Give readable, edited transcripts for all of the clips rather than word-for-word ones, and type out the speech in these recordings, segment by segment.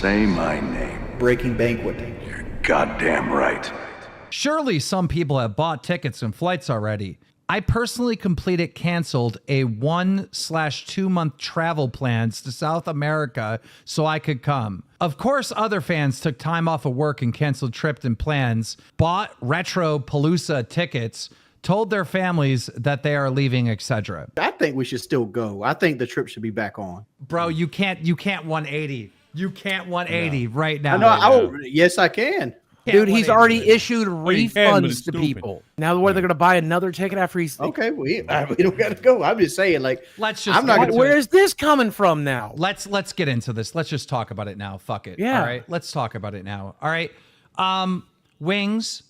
Say my name. Breaking Banquet. You're goddamn right. Surely some people have bought tickets and flights already. I personally canceled a 1/2 month travel plans to South America so I could come. Of course, other fans took time off of work and canceled trips and plans, bought Retro Palooza tickets, told their families that they are leaving, etc. I think we should still go. I think the trip should be back on. Bro, you can't 180. You can't 180 right now. No, yes, I can. Dude, he's already issued refunds to people. Now, whether they're going to buy another ticket after he's okay, we don't got to go. I'm just saying, like, let's just. I'm not gonna, where is this coming from now? Let's get into this. Let's just talk about it now. Fuck it. Yeah. All right. Let's talk about it now. All right. Wings,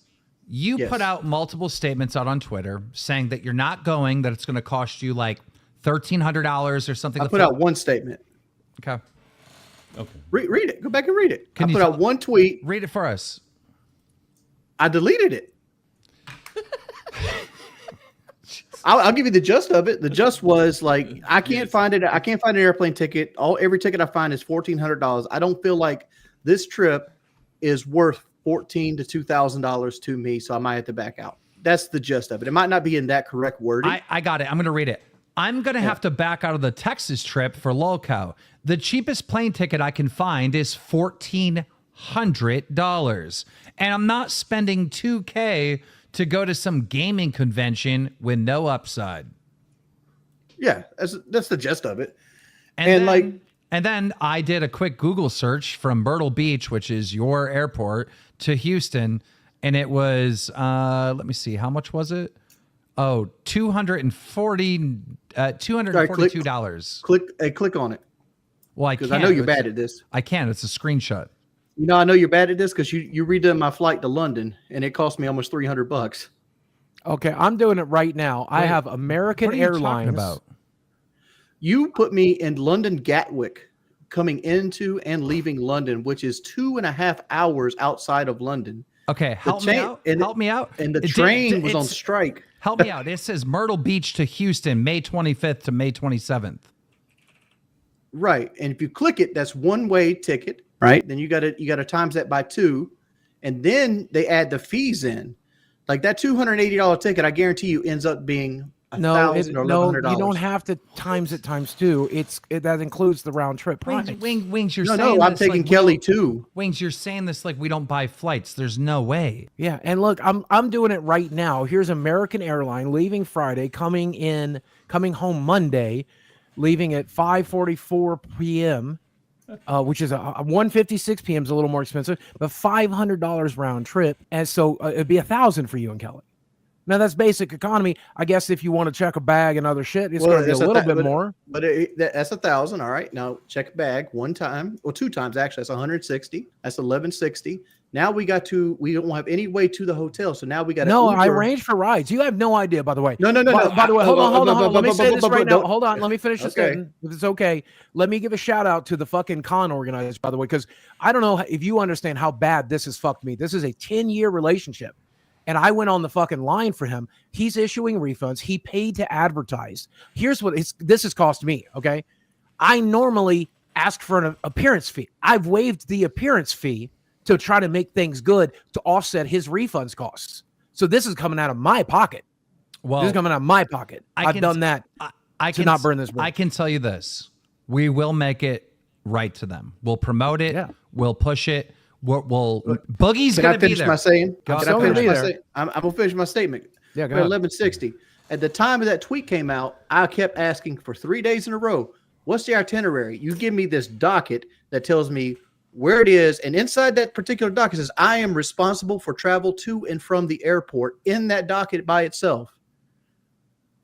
you put out multiple statements out on Twitter saying that you're not going, that it's going to cost you like $1,300 or something. I put out one statement. Okay. Read it. Go back and read it. I put out one tweet. Read it for us. I deleted it. I'll give you the gist of it. The gist was like, I can't find it. I can't find an airplane ticket. Every ticket I find is $1,400. I don't feel like this trip is worth $1,400 to $2,000 to me, so I might have to back out. That's the gist of it. It might not be in that correct wording. I got it. I'm going to read it. I'm going to have to back out of the Texas trip for lolcow. The cheapest plane ticket I can find is $1,400. And I'm not spending $2,000 to go to some gaming convention with no upside. Yeah, that's the gist of it. And then I did a quick Google search from Myrtle Beach, which is your airport, to Houston, and it was let me see, how much was it? Oh, $242. Click on it. Well, I because can't. I know you're bad at this. I can't. It's a screenshot. You know, I know you're bad at this because you redone my flight to London, and it cost me almost $300. Okay, I'm doing it right now. I have American What are you Airlines. talking about? You put me in London Gatwick, coming into and leaving London, which is 2.5 hours outside of London. Okay, help me out. Help me out. And the train was on strike. Help me out. It says Myrtle Beach to Houston, May 25th to May 27th. Right, and if you click it, that's one-way ticket. Right, then you got to times that by 2, and then they add the fees in. Like that $280 ticket, I guarantee you ends up being $1,000 or $1,100. You don't have to times it times 2. That includes the round trip price. Wings, you're saying no. I'm this taking like Kelly too. Wings, you're saying this like we don't buy flights. There's no way. Yeah, and look, I'm doing it right now. Here's American Airline leaving Friday, coming home Monday, leaving at 5:44 p.m. Which is a 1:56 p.m. is a little more expensive, but $500 round trip, and so it'd be $1,000 for you and Kelly. Now that's basic economy. I guess if you want to check a bag and other shit, it's going to be a little bit more. But that's $1,000. All right, now check a bag one time or 2 times actually. That's $160. That's $1,160. Now we don't have any way to the hotel, so now we got. No, I arranged for rides. You have no idea, by the way. No. By the way, hold on. Let me say this right now. Hold on. Let me finish this. If it's okay, let me give a shout out to the fucking con organizers, by the way, because I don't know if you understand how bad this has fucked me. This is a 10-year relationship, and I went on the fucking line for him. He's issuing refunds. He paid to advertise. Here's what this has cost me. Okay, I normally ask for an appearance fee. I've waived the appearance fee to try to make things good to offset his refunds costs. So this is coming out of my pocket. Well, this is coming out of my pocket. I've done that to not burn this bridge. I can tell you this. We will make it right to them. We'll promote it. Yeah. We'll push it. Boogie's going to be there. My saying? Can I finish my saying? I'm going to finish my statement. Yeah, go ahead. 1160. At the time of that tweet came out, I kept asking for 3 days in a row, what's the itinerary? You give me this docket that tells me where it is, and inside that particular docket says I am responsible for travel to and from the airport in that docket by itself.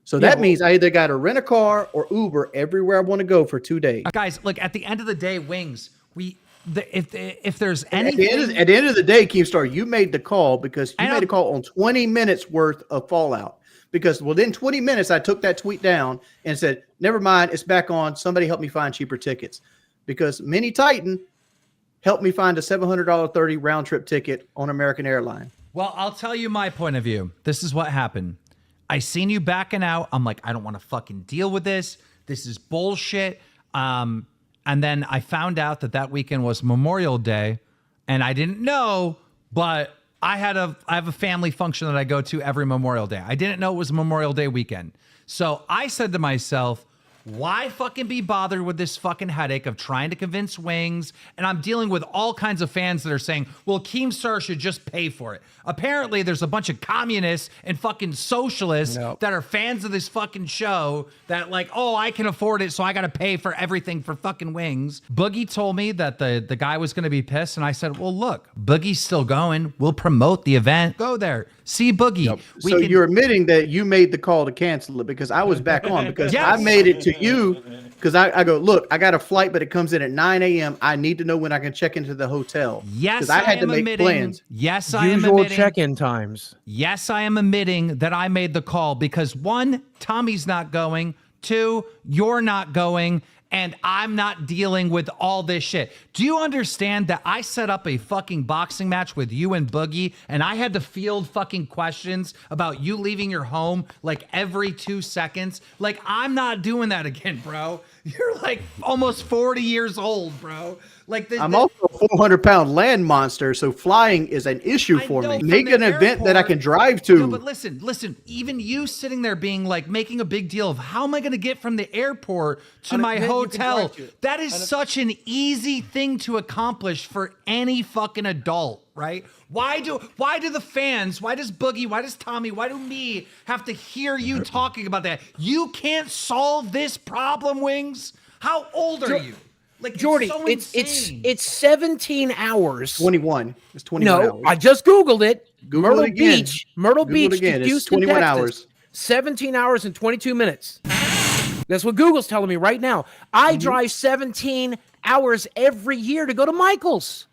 So that means I either got to rent a car or Uber everywhere I want to go for 2 days. Guys, look, at the end of the day, Wings, if there's anything at the end of the day, Keemstar, you made the call because you made a call on 20 minutes worth of fallout. Because within 20 minutes, I took that tweet down and said, never mind, it's back on. Somebody help me find cheaper tickets. Because Mini Titan helped me find a $730 round trip ticket on American Airlines. Well, I'll tell you my point of view. This is what happened. I seen you backing out. I'm like, I don't want to fucking deal with this. This is bullshit. And And then I found out that weekend was Memorial Day, and I didn't know, but I have a family function that I go to every Memorial Day. I didn't know it was Memorial Day weekend. So I said to myself, why fucking be bothered with this fucking headache of trying to convince Wings? And I'm dealing with all kinds of fans that are saying, well, Keemstar should just pay for it. Apparently, there's a bunch of communists and fucking socialists that are fans of this fucking show that like, oh, I can afford it, so I got to pay for everything for fucking Wings. Boogie told me that the guy was going to be pissed, and I said, well, look, Boogie's still going. We'll promote the event. Go there. See Boogie. Yep. So you're admitting that you made the call to cancel it because I was back on because I made it to you because I go, look, I got a flight, but it comes in at 9 a.m. I need to know when I can check into the hotel. Yes, I had to make plans. Yes, I am usual admitting check-in times. Yes, I am admitting that I made the call because 1, Tommy's not going. 2, you're not going. And I'm not dealing with all this shit. Do you understand that I set up a fucking boxing match with you and Boogie, and I had to field fucking questions about you leaving your home like every 2 seconds? Like, I'm not doing that again, bro. You're like almost 40 years old, bro. Like I'm also a 400-pound land monster, so flying is an issue for me. Make an event that I can drive to. No, but listen. Even you sitting there being like making a big deal of how am I going to get from the airport to my hotel? That is such an easy thing to accomplish for any fucking adult, right? Why do the fans, why does Boogie, why does Tommy, why do me have to hear you talking about that? You can't solve this problem, Wings. How old are you? Like, Jordy, it's 17 hours. 21. It's 21 hours. I just Googled it. Myrtle Beach to Houston, 21 Texas. hours. 17 hours and 22 minutes. That's what Google's telling me right now. I drive 17 hours every year to go to Michael's.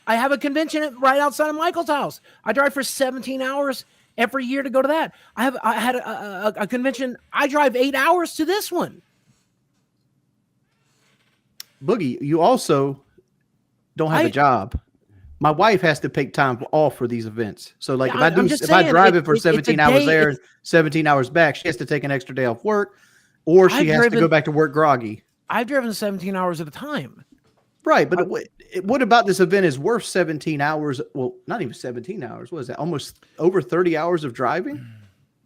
I have a convention right outside of Michael's house. I drive for 17 hours every year to go to that. I had a convention. I drive 8 hours to this one. Boogie, you also don't have a job. My wife has to take time off for these events. So like if I drive it for 17 hours there and 17 hours back, she has to take an extra day off work or she has to go back to work groggy. I've driven 17 hours at a time. Right, but what about this event is worth 17 hours? Well, not even 17 hours. What is that? Almost over 30 hours of driving?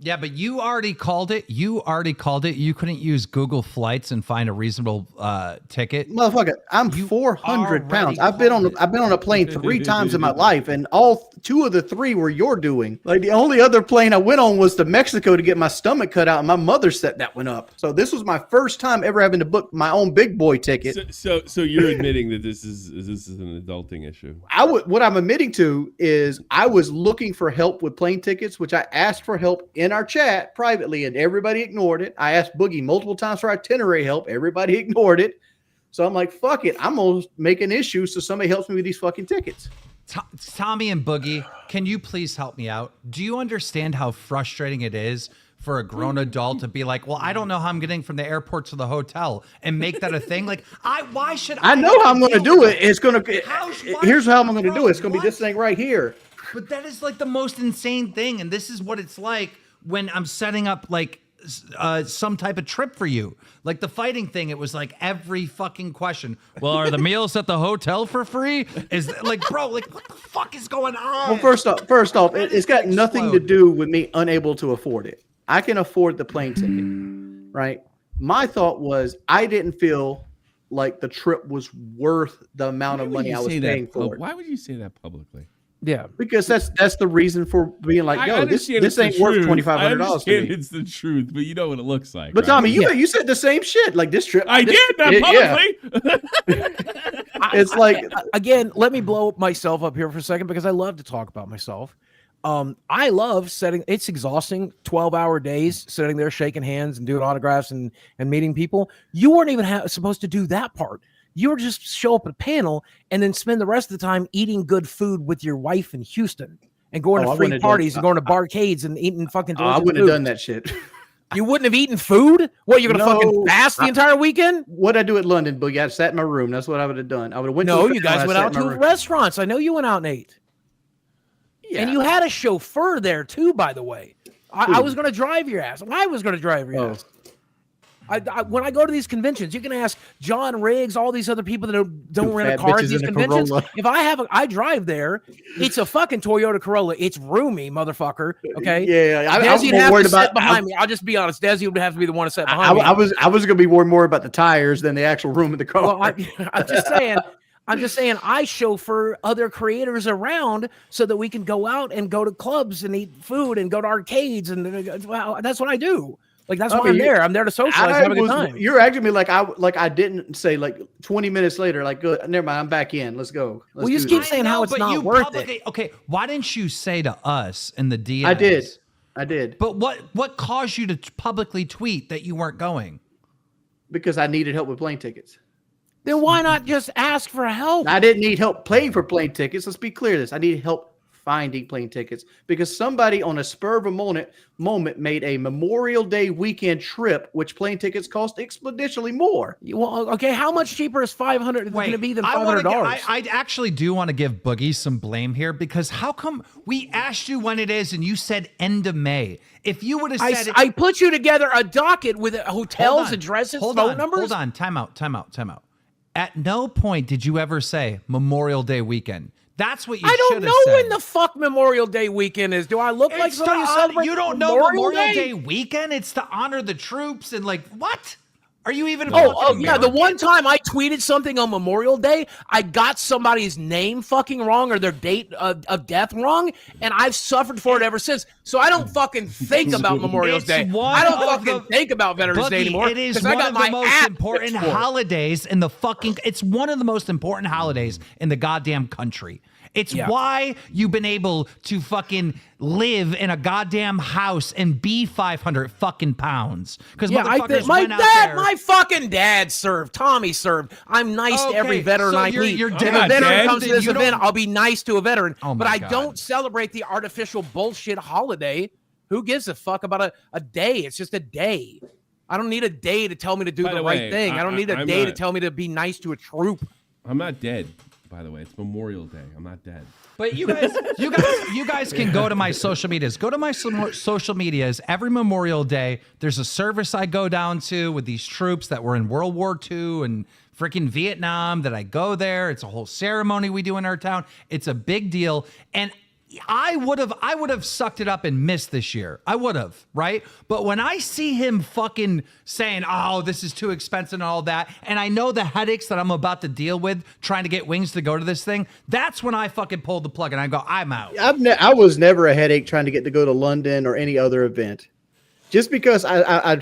Yeah, but you already called it. You couldn't use Google Flights and find a reasonable ticket. Motherfucker, I'm 400 pounds. I've been on a plane 3 times in my life, and all 2 of the 3 were your doing. Like the only other plane I went on was to Mexico to get my stomach cut out, and my mother set that one up. So this was my first time ever having to book my own big boy ticket. So you're admitting that this is an adulting issue. What I'm admitting to is I was looking for help with plane tickets, which I asked for help in our chat privately, and everybody ignored it. I asked Boogie multiple times for itinerary help. Everybody ignored it. So I'm like, fuck it. I'm going to make an issue so somebody helps me with these fucking tickets. Tommy and Boogie, can you please help me out? Do you understand how frustrating it is for a grown adult to be like, well, I don't know how I'm getting from the airport to the hotel and make that a thing? Like, why should I know how I'm going to do it. It's going to, here's how I'm going to do it. It's going to be this thing right here. But that is like the most insane thing. And this is what it's like when I'm setting up like some type of trip for you. Like the fighting thing, it was like every fucking question. Well, are the meals at the hotel for free? Is like, bro, like what the fuck is going on? Well, first off, it's got nothing to do with me unable to afford it. I can afford the plane ticket, right? My thought was I didn't feel like the trip was worth the amount of money I was paying for it. Why would you say that publicly? Yeah, because that's the reason for being like, yo, this ain't worth $2,500 to me. It's the truth, but you know what it looks like. But Tommy, you said the same shit. Like this trip, I did that publicly. It's like again, let me blow myself up here for a second because I love to talk about myself. I love setting. It's exhausting. 12-hour days sitting there shaking hands and doing autographs and meeting people. You weren't even supposed to do that part. You were just show up at a panel and then spend the rest of the time eating good food with your wife in Houston and going to free parties and going to barcades and eating fucking. I wouldn't have done that shit. You wouldn't have eaten food? What, you're going to fucking fast the entire weekend? What'd I do at London, Boogie? I sat in my room. That's what I would have done. I would have went. No, you guys went out to restaurants. I know you went out and ate. Yeah. And you had a chauffeur there too, by the way. I was going to drive your ass. I was going to drive your ass. When I go to these conventions, you can ask John Riggs, all these other people that don't rent a car at these conventions. If I drive there, it's a fucking Toyota Corolla. It's roomy, motherfucker. Okay. Yeah. Desi'd have to sit behind me. I'll just be honest. Desi would have to be the one to sit behind me. I was going to be worried more about the tires than the actual room in the car. Well, I'm just saying I chauffeur other creators around so that we can go out and go to clubs and eat food and go to arcades. And well, that's what I do. Like, that's why I'm there. I'm there to socialize, have a good time. You're acting me like I didn't say like 20 minutes later, like, good, never mind, I'm back in. Let's go. Well, you just keep saying how it's not worth it. Okay, why didn't you say to us in the DMs? I did. But what caused you to publicly tweet that you weren't going? Because I needed help with plane tickets. Then why not just ask for help? I didn't need help paying for plane tickets. Let's be clear this. I needed help finding plane tickets because somebody on a spur of a moment made a Memorial Day weekend trip, which plane tickets cost exponentially more. Well, okay, how much cheaper is $500 going to be than $500? I actually do want to give Boogie some blame here because how come we asked you when it is and you said end of May? If you would have said I put you together a docket with hotels, addresses, phone numbers. Hold on, time out. At no point did you ever say Memorial Day weekend. That's what you should have said. I don't know when the fuck Memorial Day weekend is. Do I look like somebody who celebrates You don't know Memorial Day weekend? It's to honor the troops and like, what? Are you even? Oh yeah. The one time I tweeted something on Memorial Day, I got somebody's name fucking wrong or their date of death wrong, and I've suffered for it ever since. So I don't fucking think about Memorial Day. I don't fucking think about Veterans Day anymore. It is one of the most important holidays in the fucking. It's one of the most important holidays in the goddamn country. It's why you've been able to fucking live in a goddamn house and be 500 fucking pounds. Because my fucking dad served. Tommy served. I'm nice to every veteran I meet. If a veteran comes to this event, I'll be nice to a veteran. But I don't celebrate the artificial bullshit holiday. Who gives a fuck about a day? It's just a day. I don't need a day to tell me to do the right thing. I don't need a day to tell me to be nice to a troop. I'm not dead. By the way, it's Memorial Day. I'm not dead. But you guys can go to my social medias. Go to my social medias. Every Memorial Day, there's a service I go down to with these troops that were in World War II and freaking Vietnam that I go there. It's a whole ceremony we do in our town. It's a big deal. And I would have sucked it up and missed this year. I would have, right? But when I see him fucking saying, oh, this is too expensive and all that, and I know the headaches that I'm about to deal with trying to get Wings to go to this thing, that's when I fucking pulled the plug and I go, I'm out. I was never a headache trying to get to go to London or any other event. Just because I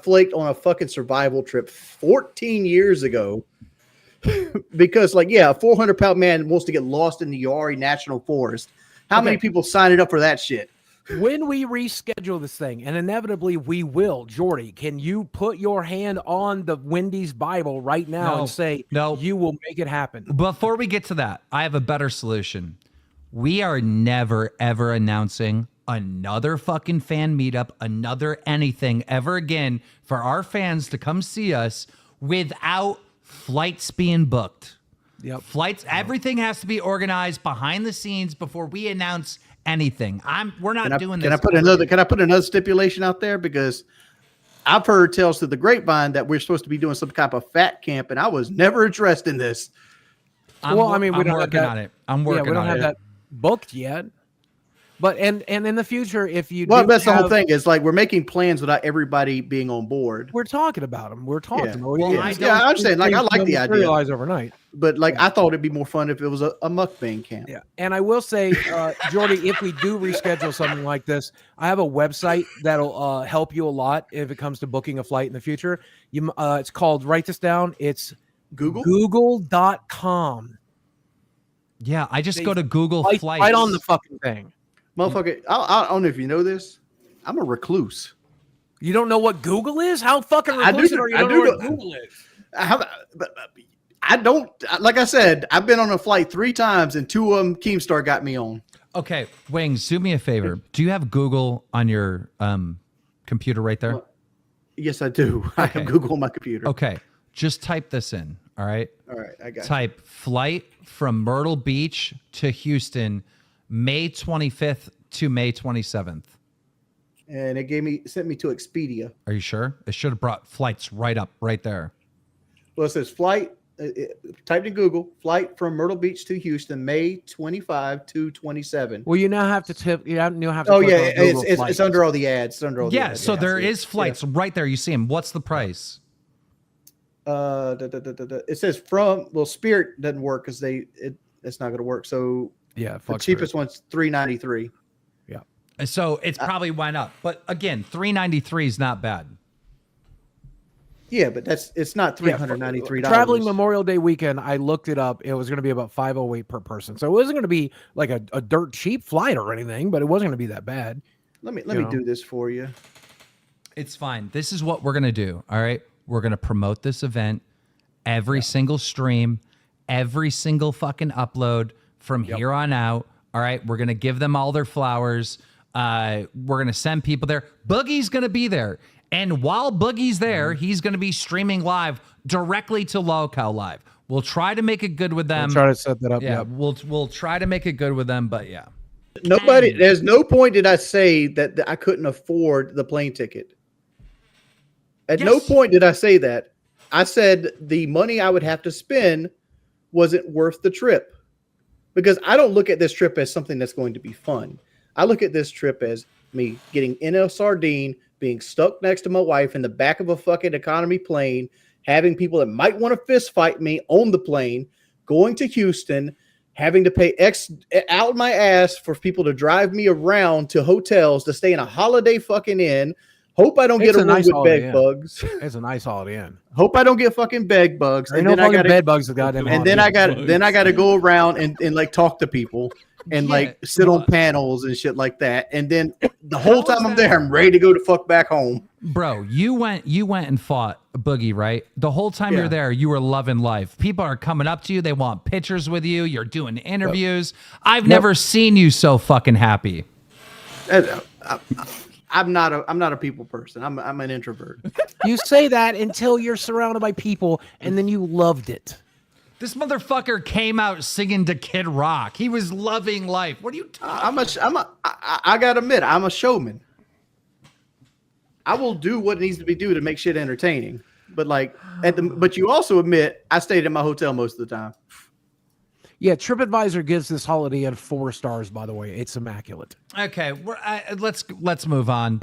flaked on a fucking survival trip 14 years ago because, like, yeah, a 400-pound man wants to get lost in the Yari National Forest. How many people signed up for that shit? When we reschedule this thing, and inevitably we will, Jordy, can you put your hand on the Wendy's Bible right now and say, no, you will make it happen? Before we get to that, I have a better solution. We are never, ever announcing another fucking fan meetup, another anything ever again for our fans to come see us without flights being booked. Yep. Flights, everything has to be organized behind the scenes before we announce anything. We're not doing this. Can I put another stipulation out there? Because I've heard tales through the grapevine that we're supposed to be doing some type of fat camp, and I was never addressed in this. I'm working on it. We don't have that booked yet. But and in the future, if you that's the whole thing is like we're making plans without everybody being on board. We're talking about them. We're talking. I understand. Like I like the idea. Overnight. But like I thought it'd be more fun if it was a mukbang camp. Yeah, and I will say, Jordy, if we do reschedule something like this, I have a website that'll help you a lot if it comes to booking a flight in the future. It's called. Write this down. It's Google.com. Yeah, I just go to Google Flights. Right on the fucking thing. Motherfucker, I don't know if you know this. I'm a recluse. You don't know what Google is? How fucking reclusive are you? Don't know what Google is? I don't. Like I said, I've been on a flight 3 times, and 2 of them Keemstar got me on. Okay, Wings, do me a favor. Do you have Google on your computer right there? Yes, I do. Okay. I have Google on my computer. Okay, just type this in. All right. All right, I got it. Type flight from Myrtle Beach to Houston, May 25th to May 27th. and it sent me to Expedia. Are you sure? It should have brought flights right there. Well, it says flight. Typed in Google, flight from Myrtle Beach to Houston, May 25 to 27. Well, you now have to tip. You now have to. Oh yeah, it's under all the ads. It's under all the ads. So there is flights right there. You see them. What's the price? It says Spirit doesn't work because it's not going to work. So yeah, the cheapest one's $393. Yeah. So it's probably went up, but again, $393 is not bad. Yeah, but it's not $393. Traveling Memorial Day weekend, I looked it up. It was going to be about $508 per person. So it wasn't going to be like a dirt cheap flight or anything, but it wasn't going to be that bad. Let me do this for you. It's fine. This is what we're going to do. All right. We're going to promote this event, every single stream, every single fucking upload from here on out. All right. We're going to give them all their flowers. We're going to send people there. Boogie's going to be there. And while Boogie's there, he's going to be streaming live directly to Lolcow Live. We'll try to make it good with them. We'll try to set that up. Yeah, we'll try to make it good with them, but yeah. There's no point did I say that I couldn't afford the plane ticket. At no point did I say that. I said the money I would have to spend wasn't worth the trip. Because I don't look at this trip as something that's going to be fun. I look at this trip as me getting in a sardine, being stuck next to my wife in the back of a fucking economy plane, having people that might want to fist fight me on the plane, going to Houston, having to pay out my ass for people to drive me around to hotels to stay in a Holiday fucking Inn. Hope I don't get a room with bed bugs. It's a nice Holiday Inn. Hope I don't get fucking bed bugs. And then I got bed bugs. Goddamn. And then I got to go around and like talk to people and like sit on panels and shit like that. And then the whole time I'm there, I'm ready to go to fuck back home. Bro, you went and fought Boogie, right? The whole time you're there, you were loving life. People are coming up to you. They want pictures with you. You're doing interviews. I've never seen you so fucking happy. I'm not a people person. I'm an introvert. You say that until you're surrounded by people, and then you loved it. This motherfucker came out singing to Kid Rock. He was loving life. What are you talking? I gotta admit, I'm a showman. I will do what needs to be done to make shit entertaining. But but you also admit I stayed in my hotel most of the time. Yeah, TripAdvisor gives this Holiday Inn 4 stars. By the way, it's immaculate. Okay, let's move on.